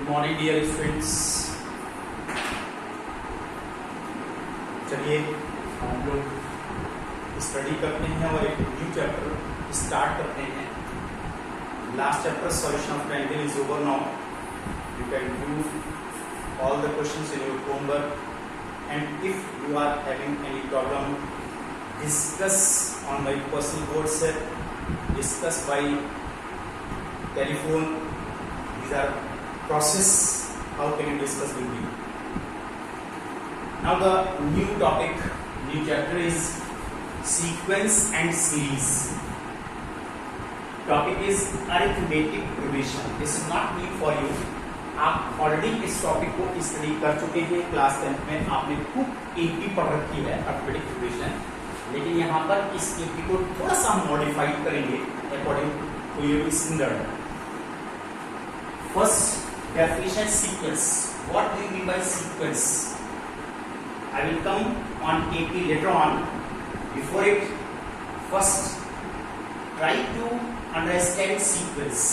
Good morning dear students. चलिए हम लोग स्टडी करते हैं और एक न्यू चैप्टर स्टार्ट करते हैं। Last chapter solution of triangle is over now. You can do all the questions in your homework, and if you are having any problem, discuss on my personal WhatsApp, discuss by telephone. These are process how can you discuss with me. Now the new topic, new chapter is sequence and series. Topic is arithmetic progression. This is not new for you. आप already इस topic को study कर चुके हैं class 10 में। आपने खूब AP पढ़ रखी है अरिथमेटिक प्रोग्रेशन, लेकिन यहाँ पर इस एपी को थोड़ा सा मॉडिफाई करेंगे according to your standard. First definition sequence. What do you mean by sequence? I will come on AP later on. Before it, first try to understand sequence.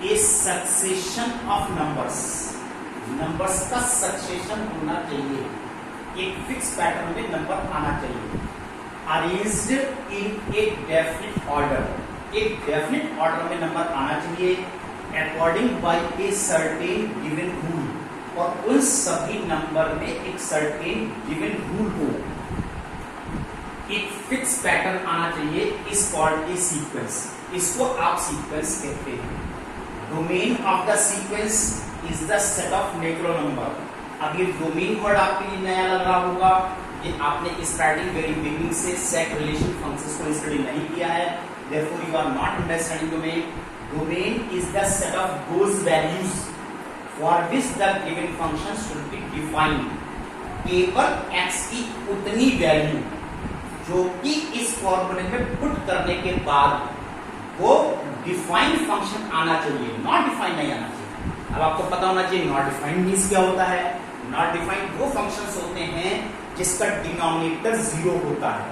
A succession of numbers, numbers का succession होना चाहिए, एक fix pattern में number आना चाहिए, arranged in a definite order, एक definite order में number आना चाहिए, according by a certain given rule, और उन सभी नंबर में एक सर्टेन गिवन रूल हो, एक फिक्स पैटर्न आना चाहिए, इस कॉल्ड ए सीक्वेंस। इसको आप सीक्वेंस कहते हैं। Domain of the sequence is the set of natural number. अब ये डोमेन वर्ड आपके लिए नया लग रहा होगा, ये आपने स्टार्टिंग वेरी बिगिनिंग से सेट रिलेशन फंक्शंस को स्टडी नहीं किया है, therefore you are not understanding domain. Domain is the set of those values for which the given function should be defined. केवल x की उतनी वैल्यू जो कि इस फॉर्मूले में पुट करने के बाद वो डिफाइंड फंक्शन आना चाहिए, नॉट डिफाइंड नहीं आना चाहिए। अब आपको पता होना चाहिए नॉट डिफाइंड मींस क्या होता है। नॉट डिफाइंड वो फंक्शंस होते हैं जिसका डिनोमिनेटर जीरो होता है।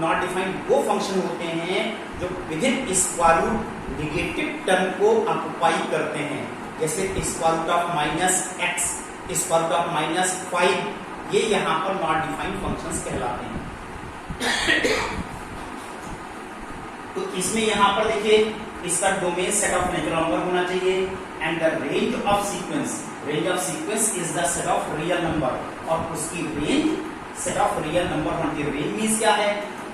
नॉट डिफाइंड वो फंक्शन होते हैं जो within square root negative term को ऑक्युपाई करते हैं, जैसे square root of -x, square root of -5, ये यहाँ पर नॉट डिफाइंड फंक्शंस कहलाते हैं। तो इसमें यहां पर देखिए इसका domain set of natural number होना चाहिए, and the range of sequence, range of sequence is the set of real number, और उसकी range set of real number होती है। रेंज मींस क्या है?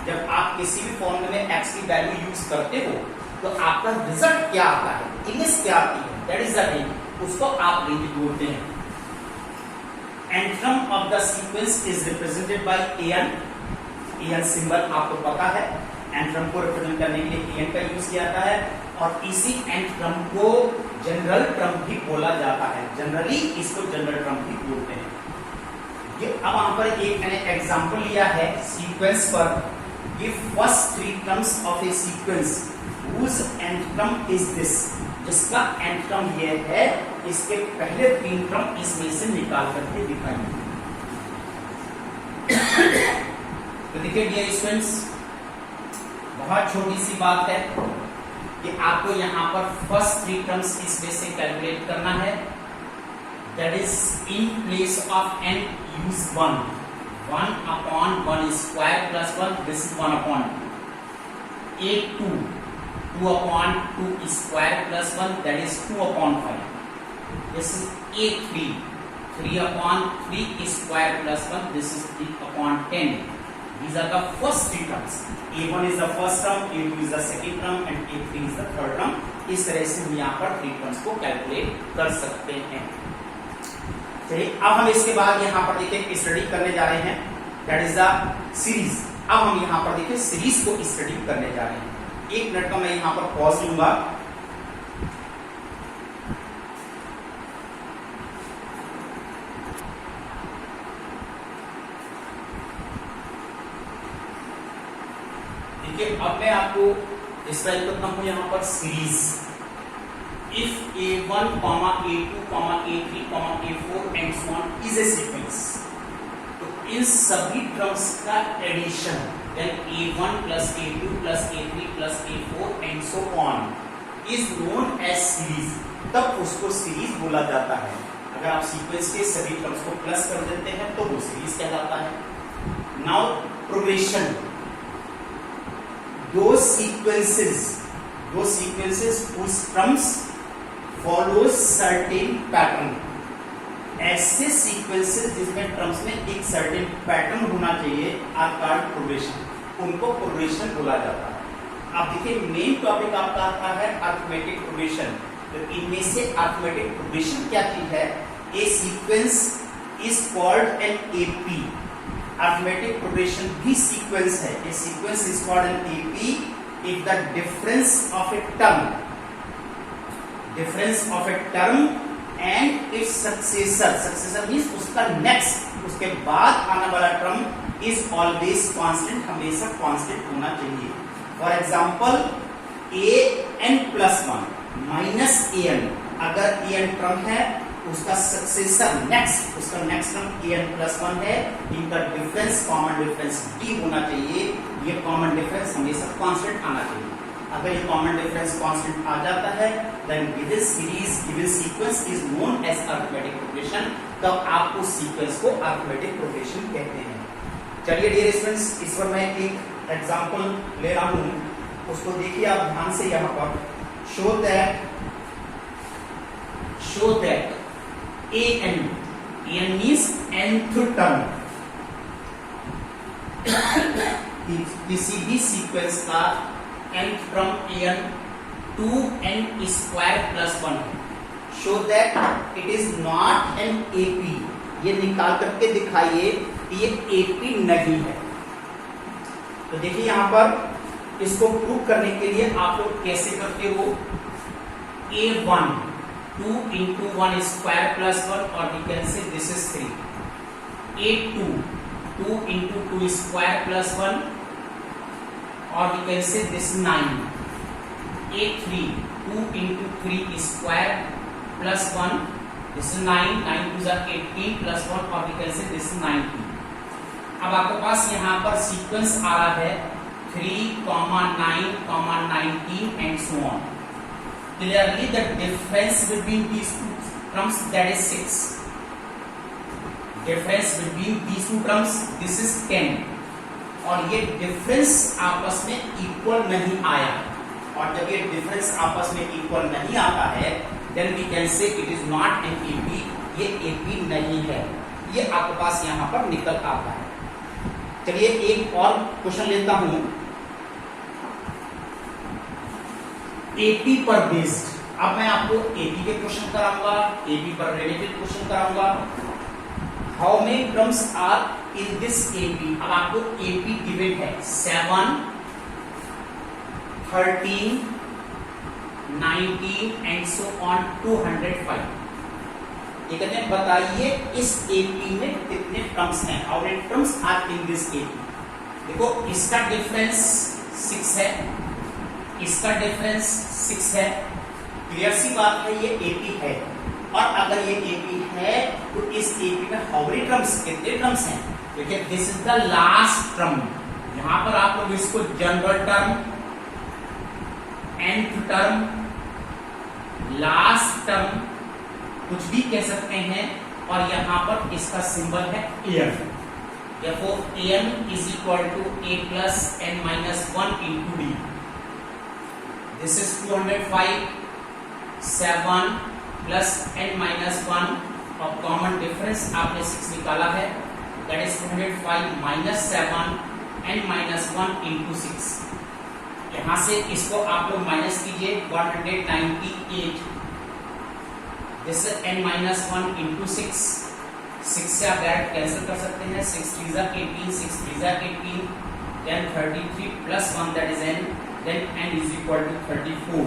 जब आप किसी भी फॉर्मूले में x की वैल्यू यूज करते हो तो आपका रिजल्ट क्या आता है, इमेज क्या आती है, दैट इज द रेंज, उसको आप रेंज बोलते हैं। Antrum of the sequence is represented by an। an symbol आपको पता है, एंट्रम को रिप्रेजेंट करने के लिए an का यूज किया जाता है, और इसी एंट्रम को जनरल टर्म भी बोला जाता है। जनरली इसको जनरल टर्म भी बोलते हैं। ये अब वहां पर एक मैंने एग्जांपल लिया है सीक्वेंस पर। Give first 3 terms of a sequence whose nth term is this, जिसका एंट्रम ये है, इसके पहले 3 टर्म इसमें से निकाल करके दिखाएंगे। तो देखिए डियर स्टूडेंट्स, बहुत छोटी सी बात है कि आपको यहाँ पर फर्स्ट 3 टर्म्स इसमें से कैलकुलेट करना है। That is in place of n use 1 square plus 1, this is 1 a2 2 square plus 1, that is 2/5। This is a3 3 square plus 1, this is 3/10। These are the first 3 terms. A1 is the first term, A2 is the second term, and A3 is the third term. इस तरह से हम यहाँ पर 3 terms को calculate कर सकते हैं। चलिए अब हम इसके बाद यहाँ पर देखिए स्टडी करने जा रहे हैं, दैट इज द सीरीज। अब हम यहाँ पर देखिए सीरीज को स्टडी करने जा रहे हैं। 1 मिनट का मैं यहाँ पर पॉज लूंगा। अब मैं आपको डिस्क्राइब करता हूं यहां पर series. If a1, a2, a3, a4 and so on is a sequence, तो इन सभी टर्म्स का addition, then a1 plus a2 plus a3 plus a4 and so on, is known as series, तब उसको सीरीज बोला जाता है। अगर आप सीक्वेंस के सभी टर्म्स को प्लस कर देते हैं तो वो सीरीज कहलाता है। नाउ प्रोग्रेशन, दो sequences whose terms follows certain pattern, ऐसे सीक्वेंसेस जिसमें टर्म्स में एक सर्टेन पैटर्न होना चाहिए आर कॉल्ड प्रोग्रेशन, उनको प्रोग्रेशन बोला जाता है। आप देखिए मेन टॉपिक आपका आता है अरिथमेटिक प्रोग्रेशन। तो इनमें से अरिथमेटिक प्रोग्रेशन क्या चीज है? A sequence is called an AP. Arithmetic progression भी सीक्वेंस है। A sequence is called an AP if the difference of a term and its successor means उसका next, उसके बाद आने वाला term is always constant, हमेशा constant होना चाहिए। For example, an+1 minus an, अगर an term है उसका सक्सेसर उसका नेक्स्ट टर्म an+1 है, इनका डिफरेंस कॉमन डिफरेंस d होना चाहिए। ये कॉमन डिफरेंस हमेशा कांस्टेंट आना चाहिए। अगर ये कॉमन डिफरेंस कांस्टेंट आ जाता है then given series given sequence is known as arithmetic progression, तब आप उस सीक्वेंस को अरिथमेटिक प्रोग्रेशन कहते हैं। चलिए डियर स्टूडेंट्स, इस पर मैं एक एग्जांपल ले रहा हूं, उसको देखिए आप ध्यान से। यहां पर show that an means nth term, किसी भी सीक्वेंस का nth term an 2n² + 1 show that it is not an AP. ये निकाल करके दिखाइए कि ये एपी नहीं है। तो देखिए यहां पर इसको प्रूव करने के लिए आप लोग कैसे करते हो? a1 2 into 1 square plus 1, or we can say this is 3. a2 2 into 2 square plus 1, or we can say this is 9. a3 2 into 3 square plus 1, this is 9. 9 2 are 18 plus 1, or we can say this is 19. अब आपके पास यहाँ पर sequence आ रहा है 3, 9, 19 and so on. Clearly the difference between these two terms, that is 6. Difference between these two terms, this is 10. और ये difference आपस में इक्वल नहीं आया, और जब ये डिफरेंस आपस में इक्वल नहीं आता है then we can say it is not an AP, ये AP नहीं है। ये आपके पास यहाँ पर निकल आता है। चलिए एक और क्वेश्चन लेता हूं, एपी पर बेस्ड। अब मैं आपको एपी के क्वेश्चन कराऊंगा, एपी पर रिलेटेड क्वेश्चन कराऊंगा। How many terms are in this AP? अब आपको एपी गिवन है 7, 13, 19 एंड सो ऑन 205। ये कहते हैं बताइए इस एपी में कितने टर्म्स हैं? How many terms are in this AP? देखो इसका डिफरेंस 6 है, इसका डिफरेंस 6 है। क्लियर सी बात है, ये एपी है। और अगर ये एपी है तो इस एपी में हाउ मेनी टर्म्स, कितने टर्म्स हैं? देखिए this is the last term. यहां पर आप लोग इसको general term, nth term, last term कुछ भी कह सकते हैं। और यहां पर इसका सिंबल है an। therefore an is equal to a plus n minus 1 into d. This is 205, 7 plus n minus 1 और कॉमन डिफरेंस आपने 6 निकाला है, that is 205 minus 7 n minus 1 into 6। यहां से इसको आप लोग माइनस कीजिए 198। This is n minus 1 into 6। 6 से आप डायरेक्ट कैंसिल कर सकते हैं। 6 3 are 18, 6 3 are 18, then 33 plus 1 that is n, then n is equal to 34।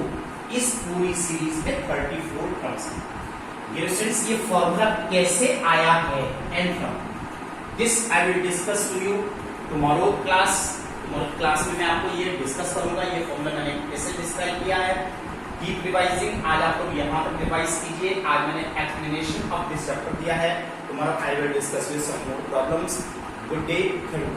इस पूरी सीरीज में 34 टर्म्स हैं। ये स्टूडेंट्स ये फॉर्मूला कैसे आया है n term, this I will discuss to you tomorrow class. Tomorrow class में मैं आपको ये डिस्कस करूंगा, ये फॉर्मूला मैंने कैसे डिस्क्राइब किया है। कीप रिवाइजिंग, आज आप लोग यहाँ पर रिवाइज कीजिए। आज मैंने एक्सप्लेनेशन ऑफ दिस चैप्टर दिया है। Tomorrow I will discuss with some more problems. Good day, thank you.